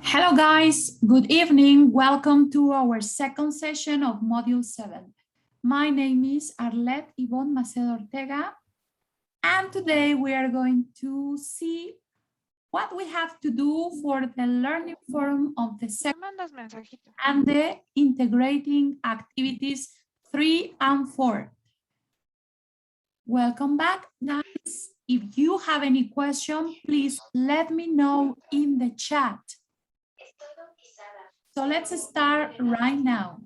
Hello guys, good evening. Welcome to our second session of Module 7. My name is Arlette Yvonne Macedo Ortega, and today we are going to see what we have to do for the learning forum of the second and the integrating activities 3 and 4. Welcome back, guys. If you have any question, please let me know in the chat. So let's start right now.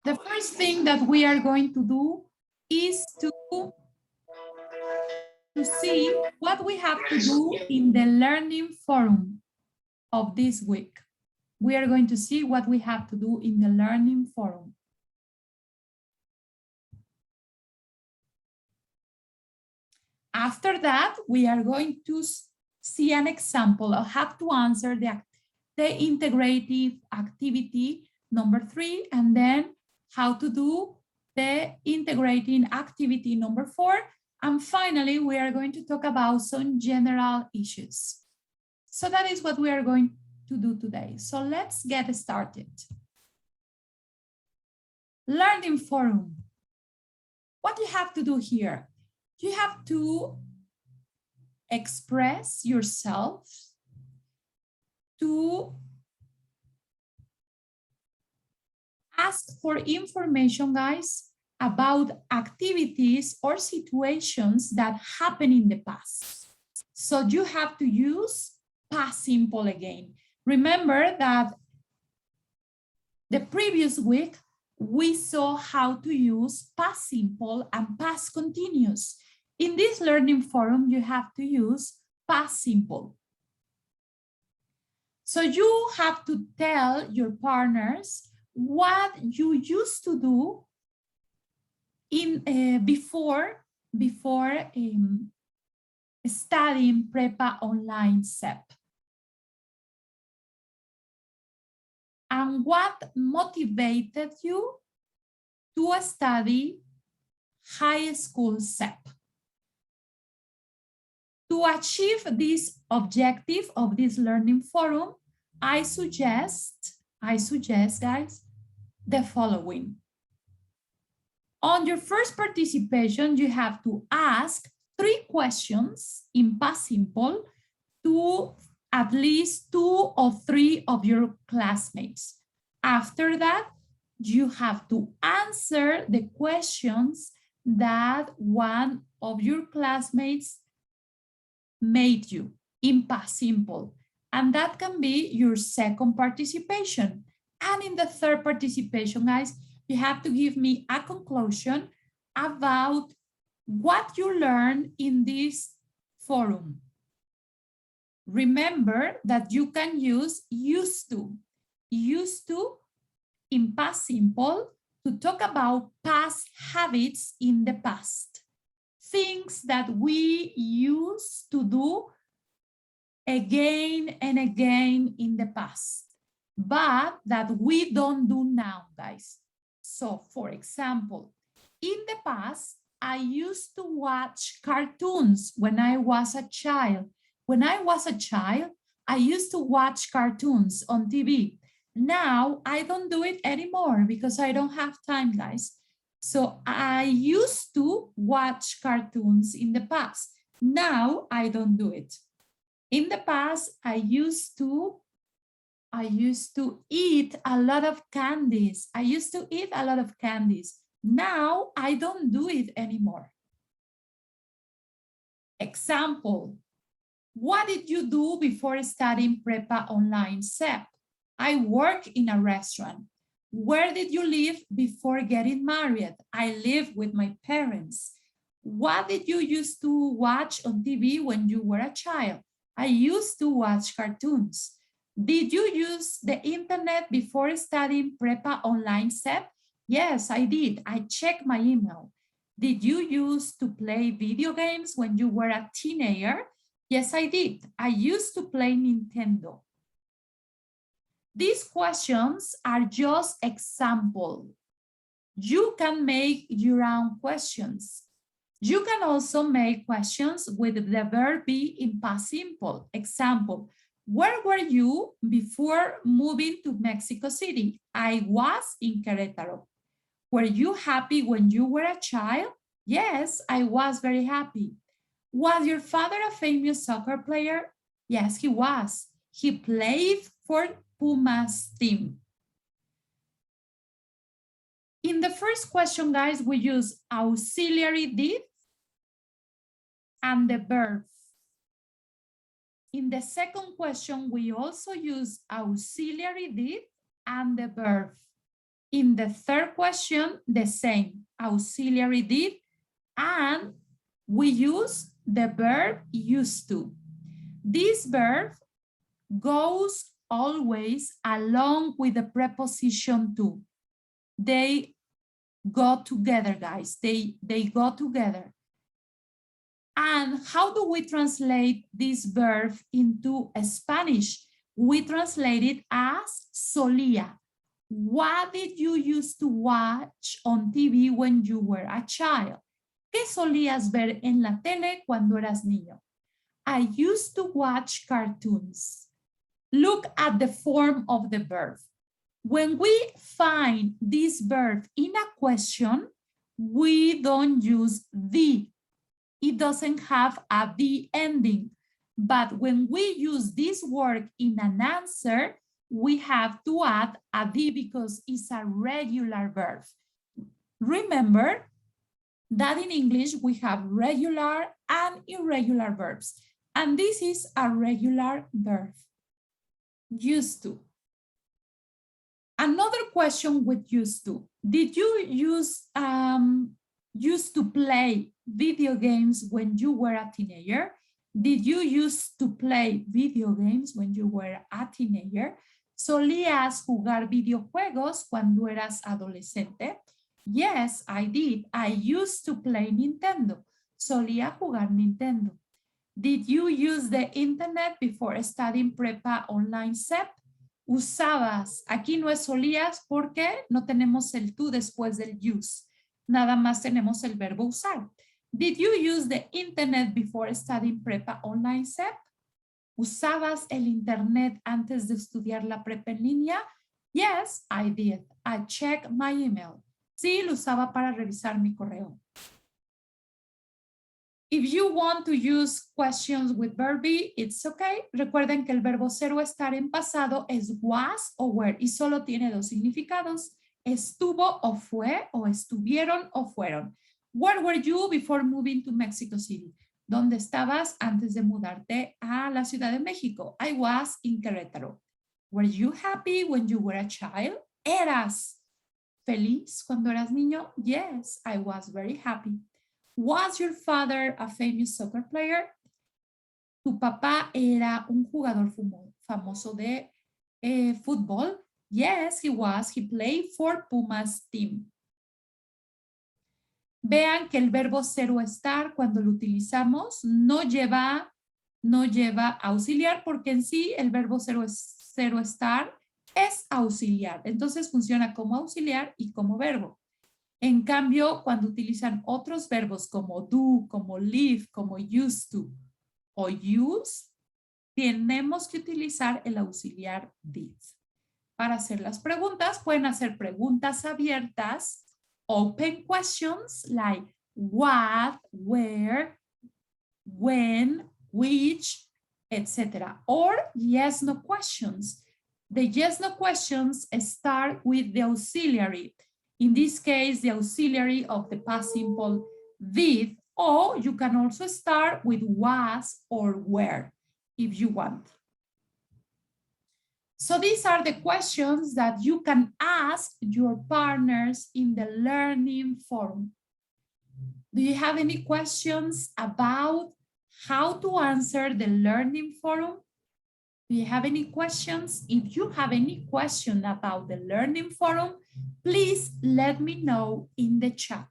The first thing that we are going to do is to see what we have to do in the learning forum of this week. We are going to see what we have to do in the learning forum. After that, we are going to see an example of how to answer the integrative activity number 3, and then how to do the integrating activity number 4. And finally, we are going to talk about some general issues. So that is what we are going to do today. So let's get started. Learning forum. What you have to do here? You have to express yourself, to ask for information, guys, about activities or situations that happen in the past. So you have to use past simple again. Remember that the previous week, we saw how to use past simple and past continuous. In this learning forum, you have to use past simple. So you have to tell your partners what you used to do in before studying Prepa Online SEP. And what motivated you to study high school SEP? To achieve this objective of this learning forum, I suggest, guys, the following. On your first participation, you have to ask 3 questions in past simple to at least 2 or 3 of your classmates. After that, you have to answer the questions that one of your classmates made you in past simple. And that can be your second participation. And in the third participation, guys, you have to give me a conclusion about what you learned in this forum. Remember that you can use used to in past simple to talk about past habits in the past. Things that we used to do again and again in the past, but that we don't do now, guys. So, for example, in the past, I used to watch cartoons when I was a child. When I was a child, I used to watch cartoons on TV. Now, I don't do it anymore because I don't have time, guys. So I used to watch cartoons in the past. Now I don't do it. In the past, I used to eat a lot of candies. Now I don't do it anymore. Example, what did you do before studying Prepa Online SEP? I work in a restaurant. Where did you live before getting married? I live with my parents. What did you used to watch on TV when you were a child? I used to watch cartoons. Did you use the internet before studying Prepa Online SEP? Yes, I did. I checked my email. Did you use to play video games when you were a teenager? Yes, I did. I used to play Nintendo. These questions are just examples. You can make your own questions. You can also make questions with the verb be in past simple. Example, where were you before moving to Mexico City? I was in Querétaro. Were you happy when you were a child? Yes, I was very happy. Was your father a famous soccer player? Yes, he was. He played for Puma's team. In the first question, guys, we use auxiliary did and the verb. In the second question, we also use auxiliary did and the verb. In the third question, the same, auxiliary did, and we use the verb used to. This verb goes always along with the preposition to. They go together, guys. They go together. And how do we translate this verb into Spanish? We translate it as solía. What did you used to watch on TV when you were a child? ¿Qué solías ver en la tele cuando eras niño? I used to watch cartoons. Look at the form of the verb. When we find this verb in a question, we don't use the. It doesn't have a the ending. But when we use this word in an answer, we have to add a the because it's a regular verb. Remember that in English we have regular and irregular verbs. And this is a regular verb. Used to. Another question with used to. Did you used to play video games when you were a teenager? Did you used to play video games when you were a teenager? ¿Solías jugar videojuegos cuando eras adolescente? Yes, I did. I used to play Nintendo. Solía jugar Nintendo. Did you use the internet before studying prepa online SEP? Usabas. Aquí no es solías porque no tenemos el to después del use. Nada más tenemos el verbo usar. Did you use the internet before studying prepa online SEP? ¿Usabas el internet antes de estudiar la prepa en línea? Yes, I did. I checked my email. Sí, lo usaba para revisar mi correo. If you want to use questions with verb be, it's okay. Recuerden que el verbo ser o estar en pasado es was o were y solo tiene dos significados. Estuvo o fue o estuvieron o fueron. Where were you before moving to Mexico City? ¿Dónde estabas antes de mudarte a la Ciudad de México? I was in Querétaro. Were you happy when you were a child? ¿Eras feliz cuando eras niño? Yes, I was very happy. Was your father a famous soccer player? ¿Tu papá era un jugador famoso de fútbol? Yes, he was. He played for Puma's team. Vean que el verbo ser o estar, cuando lo utilizamos, no lleva auxiliar, porque en sí el verbo ser o estar es auxiliar. Entonces funciona como auxiliar y como verbo. En cambio, cuando utilizan otros verbos como do, como live, como used to o use, tenemos que utilizar el auxiliar did. Para hacer las preguntas, pueden hacer preguntas abiertas, open questions like what, where, when, which, etc. Or yes, no questions. The yes, no questions start with the auxiliary. In this case, the auxiliary of the past simple did, or you can also start with was or were if you want. So these are the questions that you can ask your partners in the learning forum. Do you have any questions about how to answer the learning forum? Do you have any questions? If you have any question about the learning forum, please let me know in the chat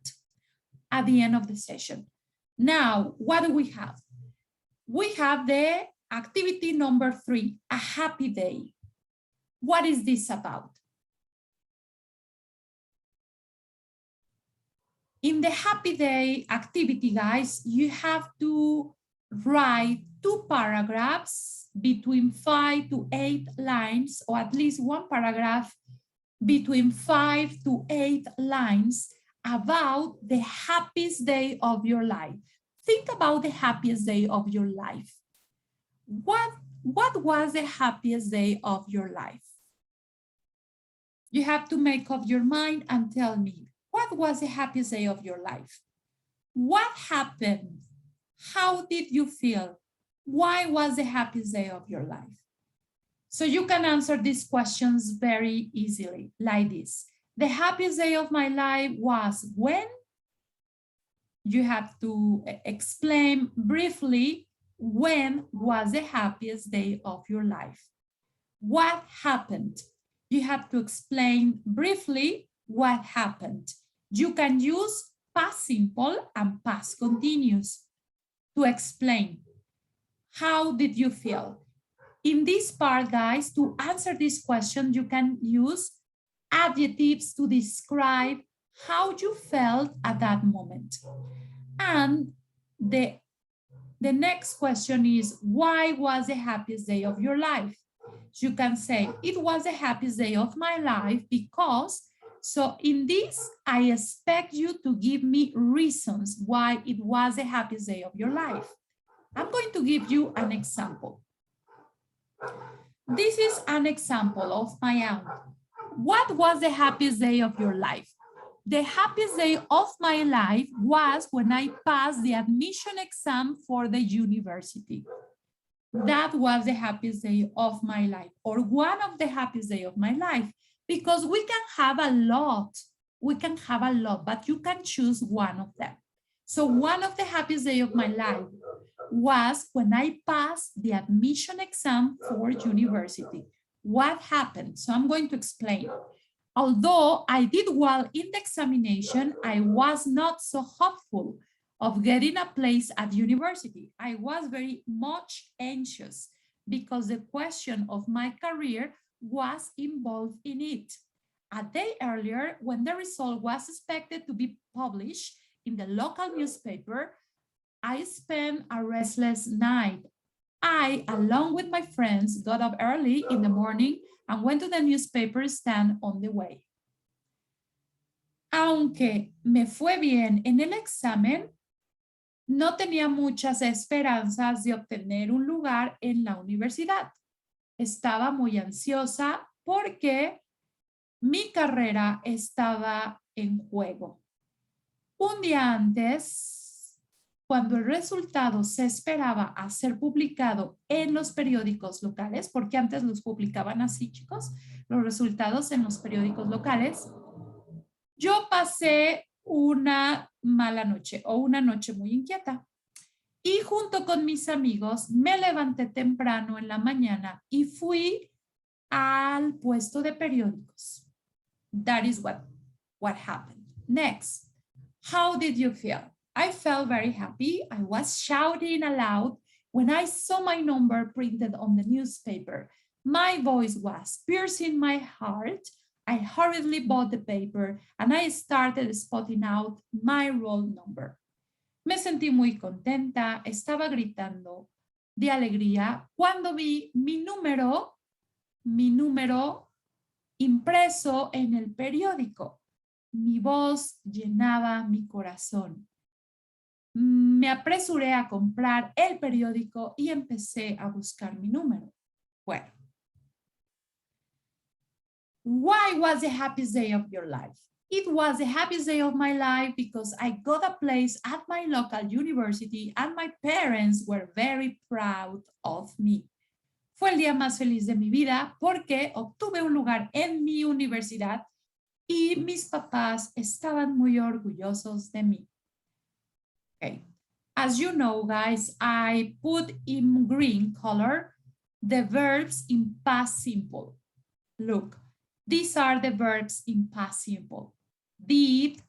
at the end of the session. Now, what do we have? We have the activity number 3, a happy day. What is this about? In the happy day activity, guys, you have to write 2 paragraphs between 5 to 8 lines, or at least 1 paragraph between 5 to 8 lines about the happiest day of your life. Think about the happiest day of your life. What was the happiest day of your life? You have to make up your mind and tell me, what was the happiest day of your life? What happened? How did you feel? Why was the happiest day of your life? So you can answer these questions very easily, like this. The happiest day of my life was when? You have to explain briefly when was the happiest day of your life. What happened? You have to explain briefly what happened. You can use past simple and past continuous to explain. How did you feel? In this part, guys, to answer this question, you can use adjectives to describe how you felt at that moment. And the next question is, why was the happiest day of your life? You can say, it was the happiest day of my life because, so in this, I expect you to give me reasons why it was the happiest day of your life. I'm going to give you an example. This is an example of my aunt. What was the happiest day of your life? The happiest day of my life was when I passed the admission exam for the university. That was the happiest day of my life, or one of the happiest day of my life, because we can have a lot. We can have a lot, but you can choose one of them. So one of the happiest day of my life was when I passed the admission exam for university. What happened? So I'm going to explain. Although I did well in the examination, I was not so hopeful of getting a place at university. I was very much anxious because the question of my career was involved in it. A day earlier, when the result was expected to be published in the local newspaper, I spent a restless night. I, along with my friends, got up early in the morning and went to the newspaper stand on the way. Aunque me fue bien en el examen, no tenía muchas esperanzas de obtener un lugar en la universidad. Estaba muy ansiosa porque mi carrera estaba en juego. Un día antes, cuando el resultado se esperaba a ser publicado en los periódicos locales, porque antes los publicaban así, chicos, los resultados en los periódicos locales, yo pasé una mala noche o una noche muy inquieta. Y junto con mis amigos me levanté temprano en la mañana y fui al puesto de periódicos. That is what happened. Next, how did you feel? I felt very happy. I was shouting aloud when I saw my number printed on the newspaper. My voice was piercing my heart. I hurriedly bought the paper and I started spotting out my roll number. Me sentí muy contenta, estaba gritando de alegría cuando vi mi número impreso en el periódico. Mi voz llenaba mi corazón. Me apresuré a comprar el periódico y empecé a buscar mi número. Bueno. Why was the happiest day of your life? It was the happiest day of my life because I got a place at my local university and my parents were very proud of me. Fue el día más feliz de mi vida porque obtuve un lugar en mi universidad y mis papás estaban muy orgullosos de mí. Okay. As you know, guys, I put in green color the verbs in past simple. Look, these are the verbs in past simple. Did,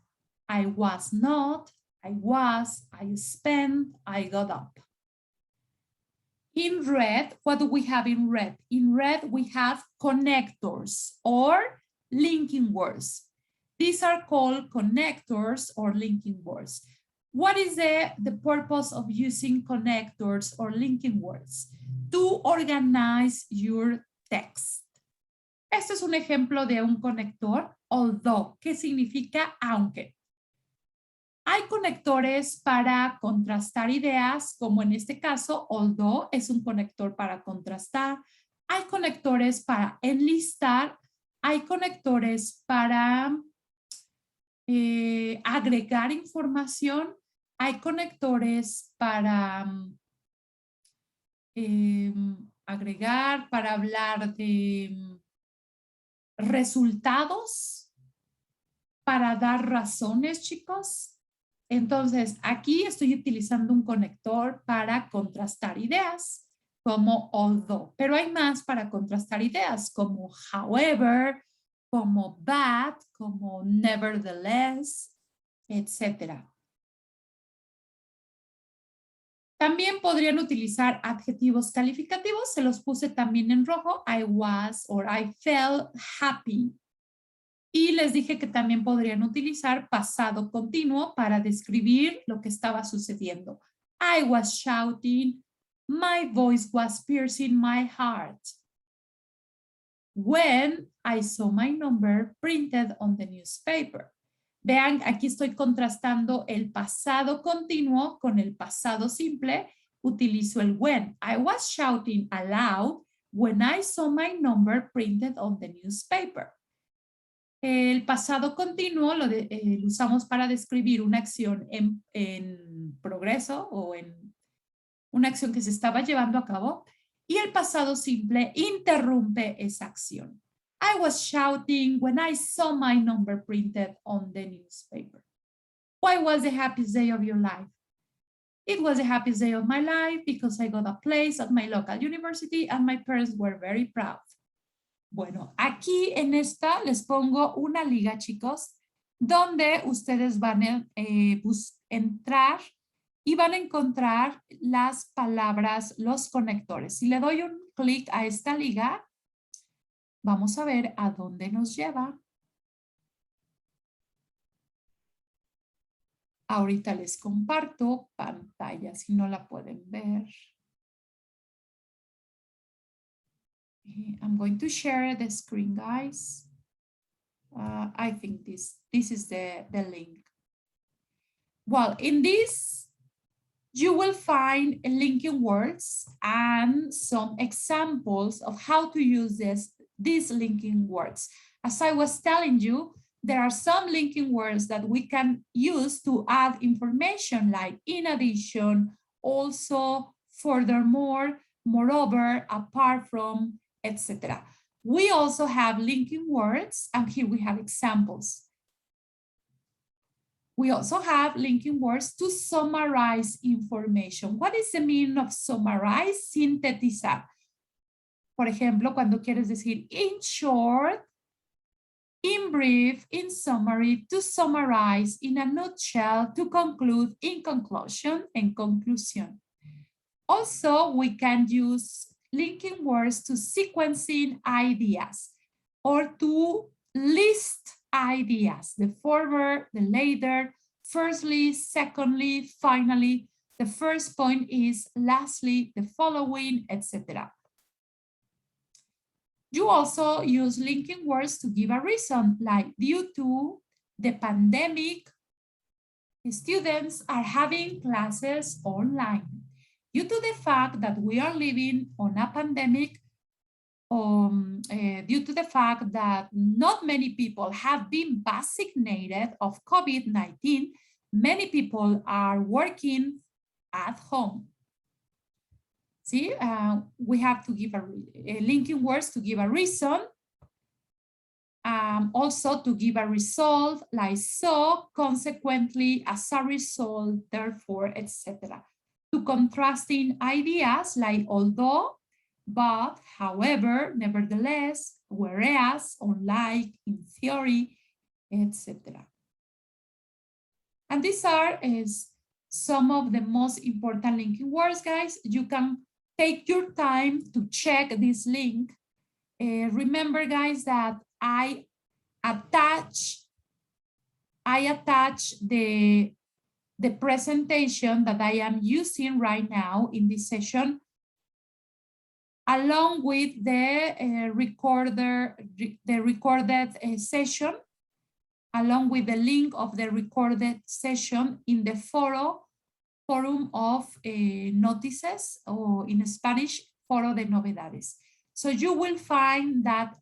I was not, I was, I spent, I got up. In red, what do we have in red? In red, we have connectors or linking words. These are called connectors or linking words. What is the purpose of using connectors or linking words? To organize your text. Este es un ejemplo de un conector, although, que significa aunque. Hay conectores para contrastar ideas, como en este caso, although es un conector para contrastar. Hay conectores para enlistar. Hay conectores para agregar información. Hay conectores para agregar, para hablar de resultados, para dar razones, chicos. Entonces, aquí estoy utilizando un conector para contrastar ideas, como although, pero hay más para contrastar ideas, como however, como but, como nevertheless, etc. También podrían utilizar adjetivos calificativos, se los puse también en rojo, I was or I felt happy. Y les dije que también podrían utilizar pasado continuo para describir lo que estaba sucediendo. I was shouting, my voice was piercing my heart. When I saw my number printed on the newspaper. Vean, aquí estoy contrastando el pasado continuo con el pasado simple. Utilizo el when. I was shouting aloud when I saw my number printed on the newspaper. El pasado continuo lo usamos para describir una acción en progreso o en una acción que se estaba llevando a cabo. Y el pasado simple interrumpe esa acción. I was shouting when I saw my number printed on the newspaper. Why was the happiest day of your life? It was the happiest day of my life because I got a place at my local university and my parents were very proud. Bueno, aquí en esta les pongo una liga, chicos, donde ustedes van a entrar y van a encontrar las palabras, los conectores. Si le doy un clic a esta liga, vamos a ver a dónde nos lleva. Ahorita les comparto pantalla si no la pueden ver. I'm going to share the screen, guys. I think this is the link. Well, in this, you will find linking words and some examples of how to use these linking words. As I was telling you, there are some linking words that we can use to add information like in addition, also, furthermore, moreover, apart from, etc. We also have linking words, and here we have examples. We also have linking words to summarize information. What is the meaning of summarize? Sintetizar. Por ejemplo, cuando quieres decir in short, in brief, in summary, to summarize, in a nutshell, to conclude, in conclusion, en conclusión. Also, we can use linking words to sequencing ideas or to list ideas, the former, the later, firstly, secondly, finally, the first point is lastly, the following, etc. You also use linking words to give a reason, like due to the pandemic, students are having classes online. Due to the fact that we are living on a pandemic, due to the fact that not many people have been vaccinated of COVID-19, many people are working at home. See, we have to give a linking words to give a reason, also to give a result, like so, consequently, as a result, therefore, etc. To contrasting ideas like although, but, however, nevertheless, whereas, unlike, in theory, etc. And these are some of the most important linking words, guys. You can take your time to check this link. Remember, guys, that I attach I attach the presentation that I am using right now in this session along with the recorded session, along with the link of the recorded session in the forum of notices, or in Spanish, foro de novedades. So you will find that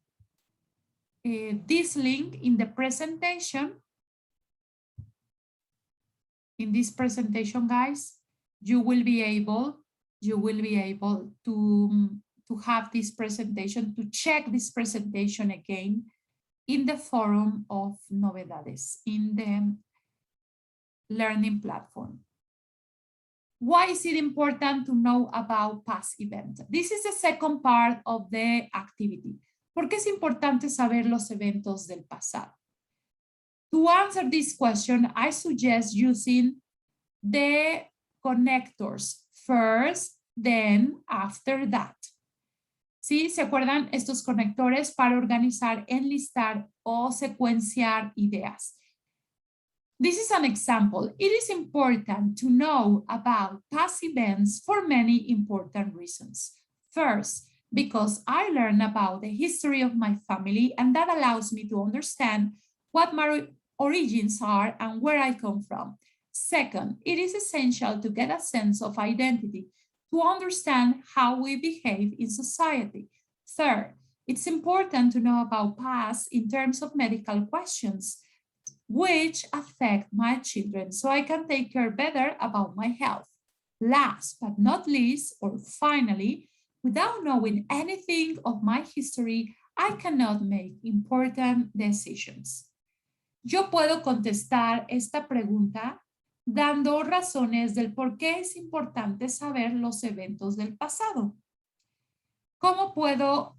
this link in the presentation, in this presentation, guys, you will be able to have this presentation, to check this presentation again in the forum of novedades, in the learning platform. Why is it important to know about past events? This is the second part of the activity. ¿Por qué es importante saber los eventos del pasado? To answer this question, I suggest using the connectors first, then, after that. ¿Sí? ¿Se acuerdan estos conectores para organizar, enlistar o secuenciar ideas? This is an example. It is important to know about past events for many important reasons. First, because I learn about the history of my family, and that allows me to understand what my origins are and where I come from. Second, it is essential to get a sense of identity, to understand how we behave in society. Third, it's important to know about past in terms of medical questions which affect my children, so I can take care better about my health. Last but not least, or finally, without knowing anything of my history, I cannot make important decisions. Yo puedo contestar esta pregunta dando razones del por qué es importante saber los eventos del pasado. ¿Cómo puedo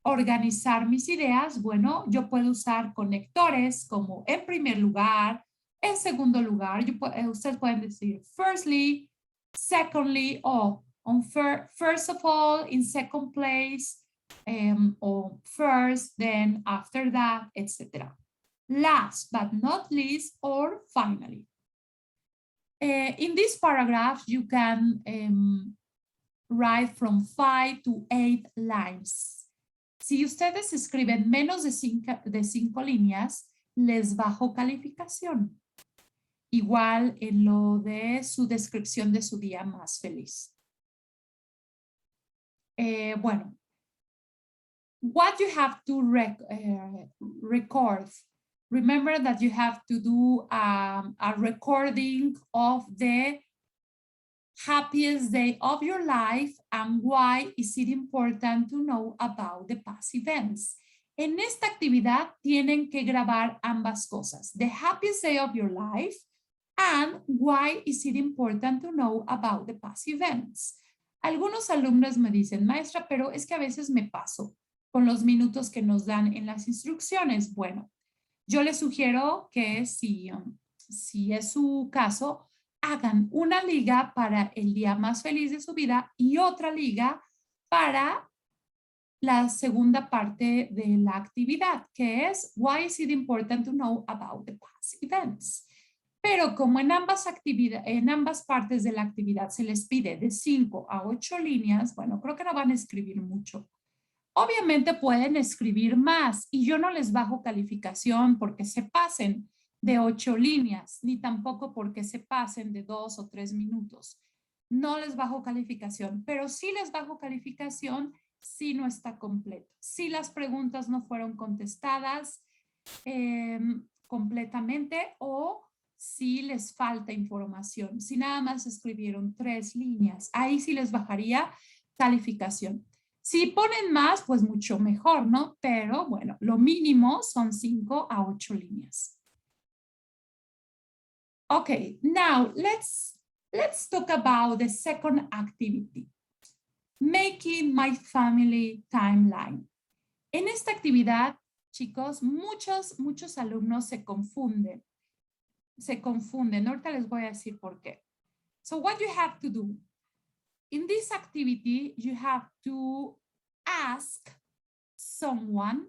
organizar mis ideas? Bueno, yo puedo usar conectores como en primer lugar, en segundo lugar. Ustedes pueden decir firstly, secondly, o on first of all, in second place, or first, then after that, etc. Last but not least, or finally. In this paragraph, you can write from 5 to 8 lines. Si ustedes escriben menos de 5 líneas, les bajo calificación. Igual en lo de su descripción de su día más feliz. Bueno, what you have to record. Remember that you have to do a recording of the happiest day of your life and why is it important to know about the past events. En esta actividad tienen que grabar ambas cosas, the happiest day of your life and why is it important to know about the past events. Algunos alumnos me dicen, maestra, pero es que a veces me paso con los minutos que nos dan en las instrucciones. Bueno, yo les sugiero que si es su caso, hagan una liga para el día más feliz de su vida y otra liga para la segunda parte de la actividad, que es Why is it important to know about the past events? Pero como en ambas partes de la actividad se les pide de 5 a 8 líneas, bueno, creo que no van a escribir mucho. Obviamente pueden escribir más y yo no les bajo calificación porque se pasen de 8 líneas, ni tampoco porque se pasen de 2 o 3 minutos. No les bajo calificación, pero sí les bajo calificación si no está completo. Si las preguntas no fueron contestadas completamente o si les falta información. Si nada más escribieron 3 líneas, ahí sí les bajaría calificación. Si ponen más, pues mucho mejor, ¿no? Pero bueno, lo mínimo son 5 a 8 líneas. Okay, now let's talk about the second activity, making my family timeline. En esta actividad, chicos, muchos alumnos se confunden. Ahorita les voy a decir por qué. So what you have to do, in this activity, you have to ask someone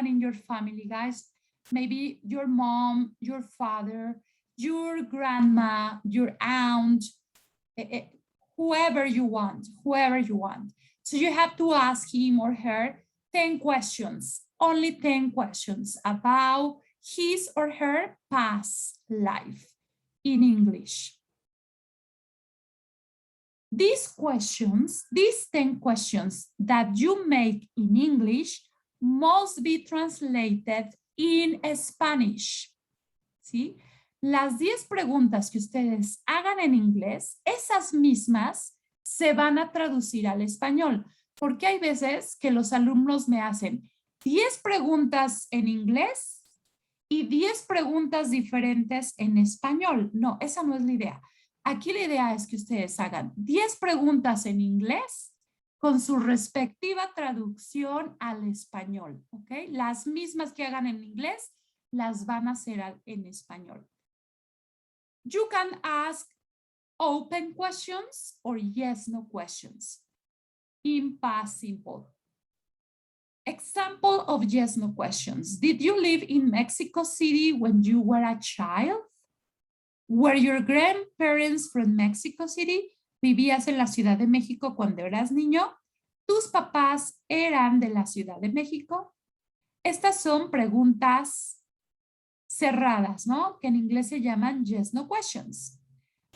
in your family, guys. maybe your mom, your father, your grandma, your aunt, whoever you want. So you have to ask him or her 10 questions, only 10 questions about his or her past life in English. These questions, these 10 questions that you make in English must be translated in Spanish. ¿Sí? Las 10 preguntas que ustedes hagan en inglés, esas mismas se van a traducir al español, porque hay veces que los alumnos me hacen 10 preguntas en inglés y 10 preguntas diferentes en español. No, esa no es la idea. Aquí la idea es que ustedes hagan 10 preguntas en inglés con su respectiva traducción al español, ¿ok? Las mismas que hagan en inglés, las van a hacer en español. You can ask open questions or yes, no questions in past simple. Example of yes, no questions. Did you live in Mexico City when you were a child? Were your grandparents from Mexico City? ¿Vivías en la Ciudad de México cuando eras niño? ¿Tus papás eran de la Ciudad de México? Estas son preguntas cerradas, ¿no? Que en inglés se llaman yes, no questions.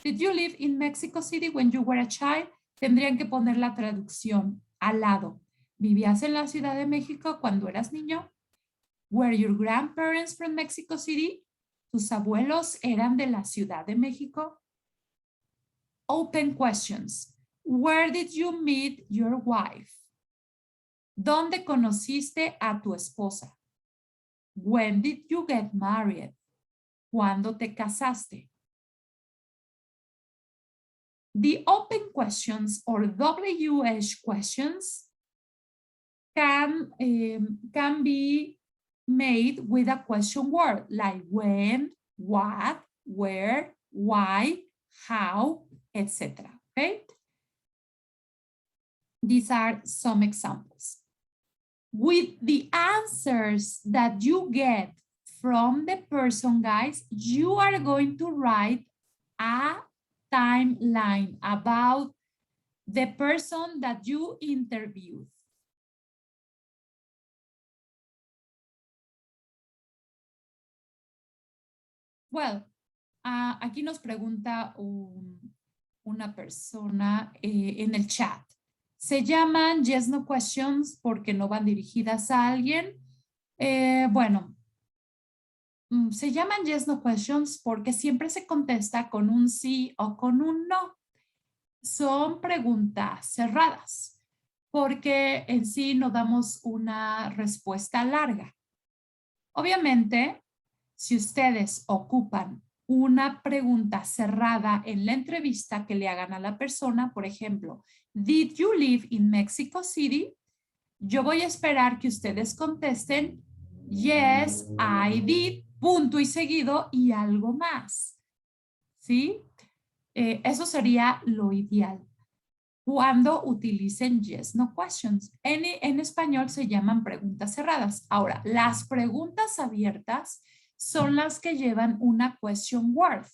Did you live in Mexico City when you were a child? Tendrían que poner la traducción al lado. ¿Vivías en la Ciudad de México cuando eras niño? Were your grandparents from Mexico City? ¿Tus abuelos eran de la Ciudad de México? Open questions. Where did you meet your wife? ¿Dónde conociste a tu esposa? When did you get married? ¿Cuándo te casaste? The open questions or WH questions can be made with a question word like when, what, where, why, how, etc. Okay? These are some examples. With the answers that you get from the person, guys, you are going to write a timeline about the person that you interviewed. Well, aquí nos pregunta una persona en el chat. ¿Se llaman yes, no questions porque no van dirigidas a alguien? Bueno, se llaman yes, no questions porque siempre se contesta con un sí o con un no. Son preguntas cerradas porque en sí no damos una respuesta larga. Obviamente, si ustedes ocupan una pregunta cerrada en la entrevista que le hagan a la persona, por ejemplo, ¿Did you live in Mexico City? Yo voy a esperar que ustedes contesten, yes, I did, punto y seguido y algo más. ¿Sí? Eso sería lo ideal. Cuando utilicen yes, no questions. En español se llaman preguntas cerradas. Ahora, las preguntas abiertas son las que llevan una question word.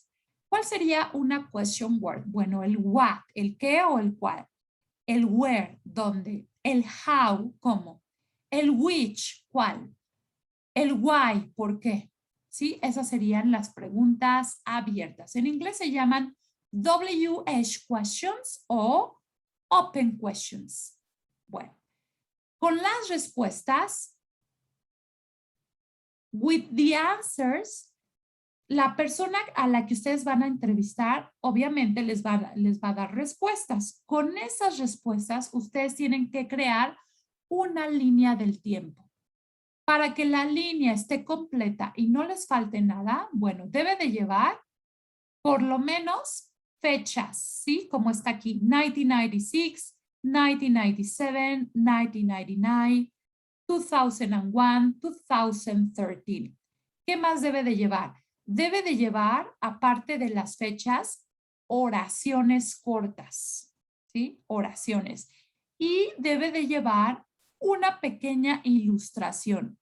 ¿Cuál sería una question word? Bueno, el what, el qué o el cuál. El where, dónde. El how, cómo. El which, cuál. El why, por qué. ¿Sí? Esas serían las preguntas abiertas. En inglés se llaman WH questions o open questions. Bueno, con las respuestas, with the answers, la persona a la que ustedes van a entrevistar, obviamente les va a dar respuestas. Con esas respuestas, ustedes tienen que crear una línea del tiempo. Para que la línea esté completa y no les falte nada, bueno, debe de llevar por lo menos fechas, ¿sí? Como está aquí, 1996, 1997, 1999, 2001, 2013. ¿Qué más debe de llevar? Debe de llevar, aparte de las fechas, oraciones cortas, ¿sí? Oraciones. Y debe de llevar una pequeña ilustración.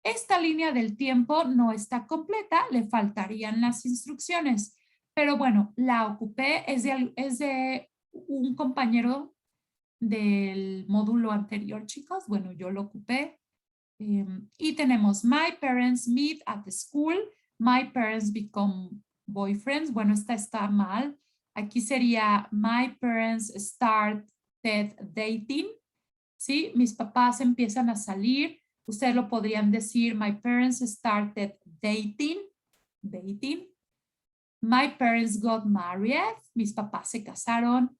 Esta línea del tiempo no está completa, le faltarían las instrucciones, pero bueno, la ocupé, es de un compañero del módulo anterior, chicos. Bueno, yo lo ocupé. Y tenemos my parents meet at the school, my parents become boyfriends. Bueno, esta está mal. Aquí sería my parents started dating. ¿Sí? Mis papás empiezan a salir. Ustedes lo podrían decir, my parents started dating. My parents got married. Mis papás se casaron.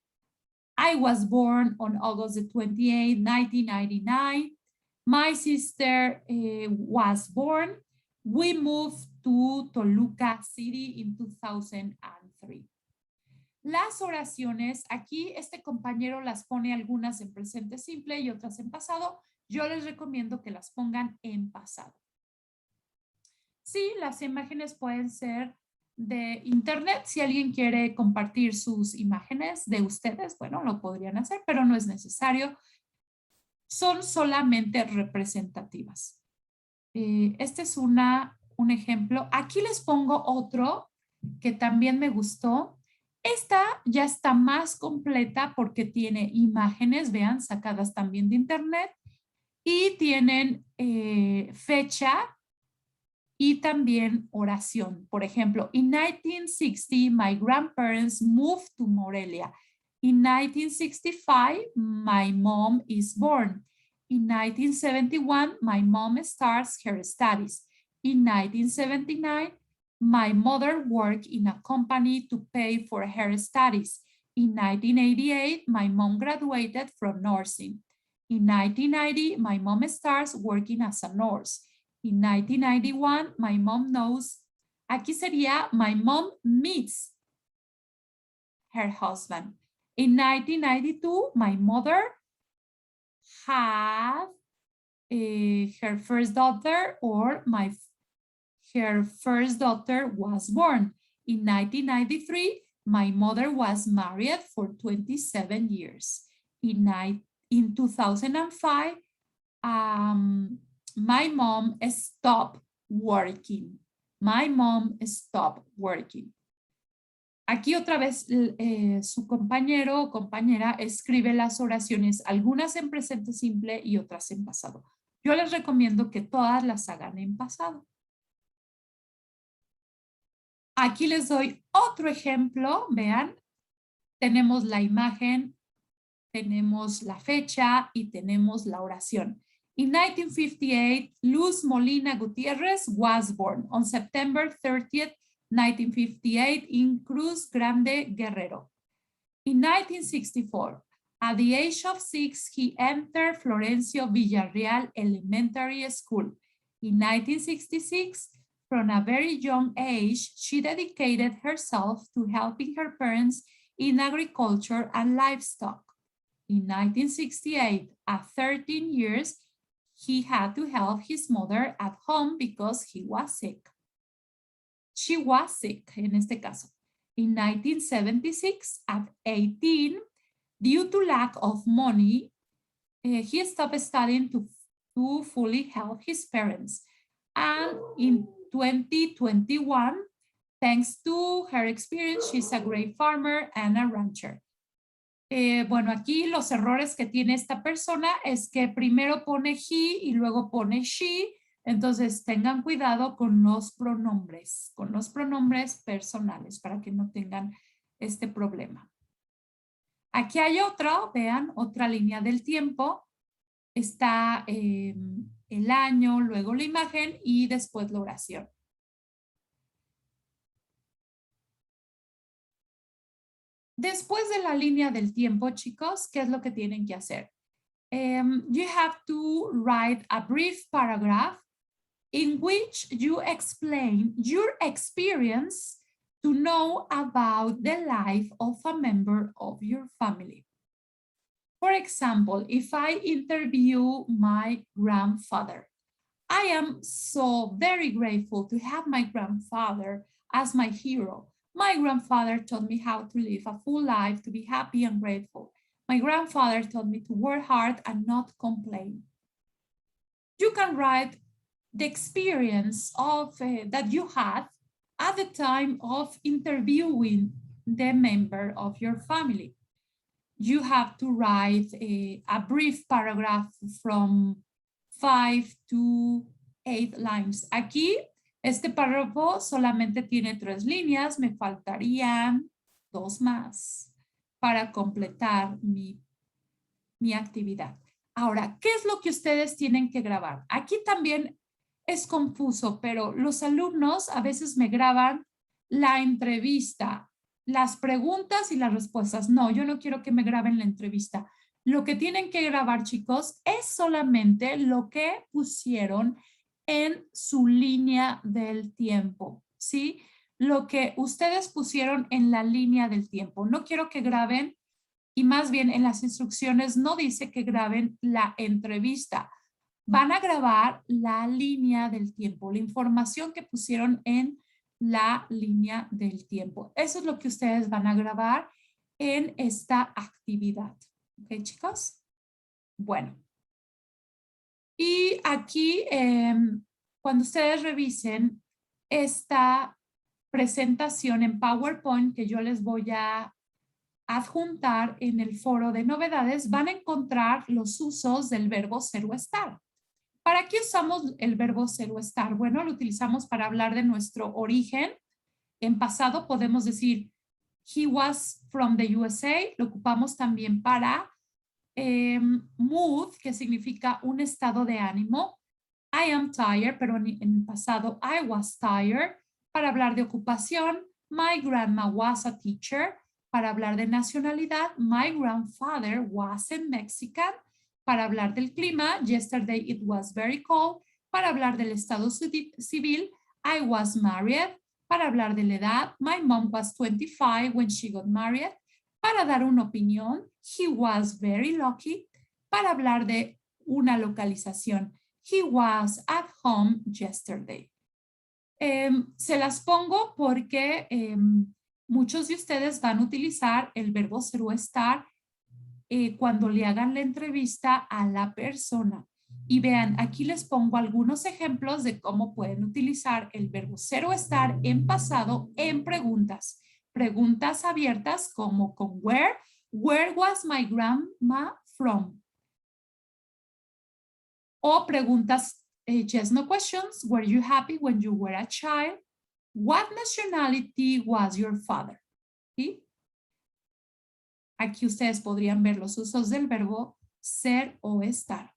I was born on August the 28th, 1999. My sister was born. We moved to Toluca City in 2003. Las oraciones, aquí este compañero las pone algunas en presente simple y otras en pasado. Yo les recomiendo que las pongan en pasado. Sí, las imágenes pueden ser de internet. Si alguien quiere compartir sus imágenes de ustedes, bueno, lo podrían hacer, pero no es necesario. Son solamente representativas. Este es un ejemplo. Aquí les pongo otro que también me gustó. Esta ya está más completa porque tiene imágenes, vean, sacadas también de internet y tienen fecha y también oración. Por ejemplo, in 1960, my grandparents moved to Morelia. In 1965, my mom is born. In 1971, my mom starts her studies. In 1979, my mother worked in a company to pay for her studies. In 1988, my mom graduated from nursing. In 1990, my mom starts working as a nurse. In 1991, my mom knows, aquí sería my mom meets her husband. In 1992, my mother had her first daughter, or her first daughter was born. In 1993, my mother was married for 27 years. In 2005, my mom stopped working. My mom stopped working. Aquí otra vez su compañero o compañera escribe las oraciones, algunas en presente simple y otras en pasado. Yo les recomiendo que todas las hagan en pasado. Aquí les doy otro ejemplo, vean, tenemos la imagen, tenemos la fecha y tenemos la oración. In 1958, Luz Molina Gutierrez was born on September 30th, 1958 in Cruz Grande, Guerrero. In 1964, at the age of 6, he entered Florencio Villarreal Elementary School. In 1966, from a very young age, she dedicated herself to helping her parents in agriculture and livestock. In 1968, at 13 years, he had to help his mother at home because he was sick. She was sick, en este caso. In 1976, at 18, due to lack of money, he stopped studying to fully help his parents. And in 2021, thanks to her experience, she's a great farmer and a rancher. Bueno, aquí los errores que tiene esta persona es que primero pone he y luego pone she. Entonces tengan cuidado con los pronombres personales para que no tengan este problema. Aquí hay otro, vean, otra línea del tiempo. Está el año, luego la imagen y después la oración. Después de la línea del tiempo, chicos, ¿qué es lo que tienen que hacer? You have to write a brief paragraph in which you explain your experience to know about the life of a member of your family. For example, if I interview my grandfather, I am so very grateful to have my grandfather as my hero. My grandfather taught me how to live a full life, to be happy and grateful. My grandfather taught me to work hard and not complain. You can write the experience of that you had at the time of interviewing the member of your family. You have to write a brief paragraph from 5 to 8 lines. Aquí, este párrafo solamente tiene 3 líneas, me faltarían 2 más para completar mi actividad. Ahora, ¿qué es lo que ustedes tienen que grabar? Aquí también es confuso, pero los alumnos a veces me graban la entrevista, las preguntas y las respuestas. No, yo no quiero que me graben la entrevista. Lo que tienen que grabar, chicos, es solamente lo que pusieron en su línea del tiempo, ¿sí? Lo que ustedes pusieron en la línea del tiempo. No quiero que graben, y más bien en las instrucciones no dice que graben la entrevista. Van a grabar la línea del tiempo, la información que pusieron en la línea del tiempo. Eso es lo que ustedes van a grabar en esta actividad. ¿Ok, chicos? Bueno. Y aquí, cuando ustedes revisen esta presentación en PowerPoint que yo les voy a adjuntar en el foro de novedades, van a encontrar los usos del verbo ser o estar. ¿Para qué usamos el verbo ser o estar? Bueno, lo utilizamos para hablar de nuestro origen. En pasado podemos decir, he was from the USA. Lo ocupamos también para mood, que significa un estado de ánimo. I am tired, pero en pasado, I was tired. Para hablar de ocupación, my grandma was a teacher. Para hablar de nacionalidad, my grandfather wasn't Mexican. Para hablar del clima, yesterday it was very cold. Para hablar del estado civil, I was married. Para hablar de la edad, my mom was 25 when she got married. Para dar una opinión, he was very lucky. Para hablar de una localización, he was at home yesterday. Se las pongo porque muchos de ustedes van a utilizar el verbo ser o estar cuando le hagan la entrevista a la persona. Y vean, aquí les pongo algunos ejemplos de cómo pueden utilizar el verbo ser o estar en pasado en preguntas. Preguntas abiertas como con where. Where was my grandma from? O preguntas yes, no questions. Were you happy when you were a child? What nationality was your father? ¿Sí? Aquí ustedes podrían ver los usos del verbo ser o estar.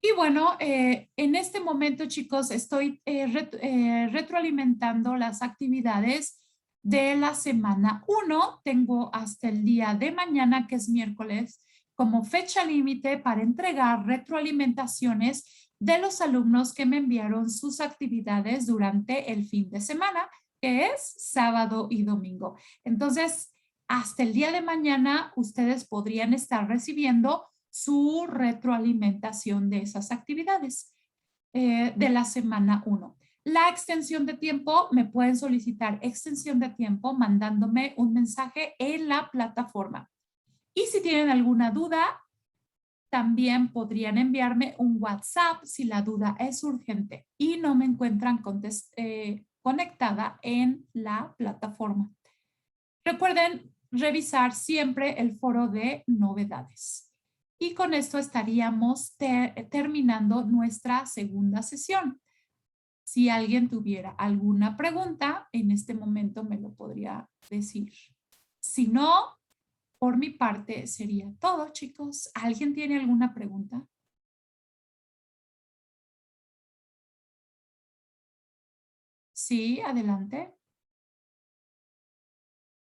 Y bueno, en este momento, chicos, estoy retroalimentando las actividades de la semana 1. Tengo hasta el día de mañana, que es miércoles, como fecha límite para entregar retroalimentaciones de los alumnos que me enviaron sus actividades durante el fin de semana, que es sábado y domingo. Entonces, hasta el día de mañana, ustedes podrían estar recibiendo su retroalimentación de esas actividades de la semana 1. La extensión de tiempo, me pueden solicitar extensión de tiempo mandándome un mensaje en la plataforma. Y si tienen alguna duda, también podrían enviarme un WhatsApp si la duda es urgente y no me encuentran conectada en la plataforma. Recuerden revisar siempre el foro de novedades. Y con esto estaríamos terminando nuestra segunda sesión. Si alguien tuviera alguna pregunta, en este momento me lo podría decir. Si no, por mi parte sería todo, chicos. ¿Alguien tiene alguna pregunta? Sí, adelante.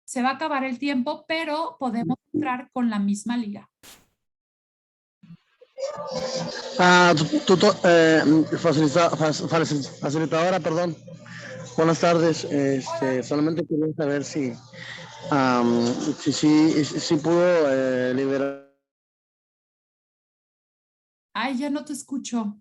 Se va a acabar el tiempo, pero podemos entrar con la misma liga. Facilitadora, perdón. Buenas tardes. Solamente quería saber si pudo liberar. Ay, ya no te escucho.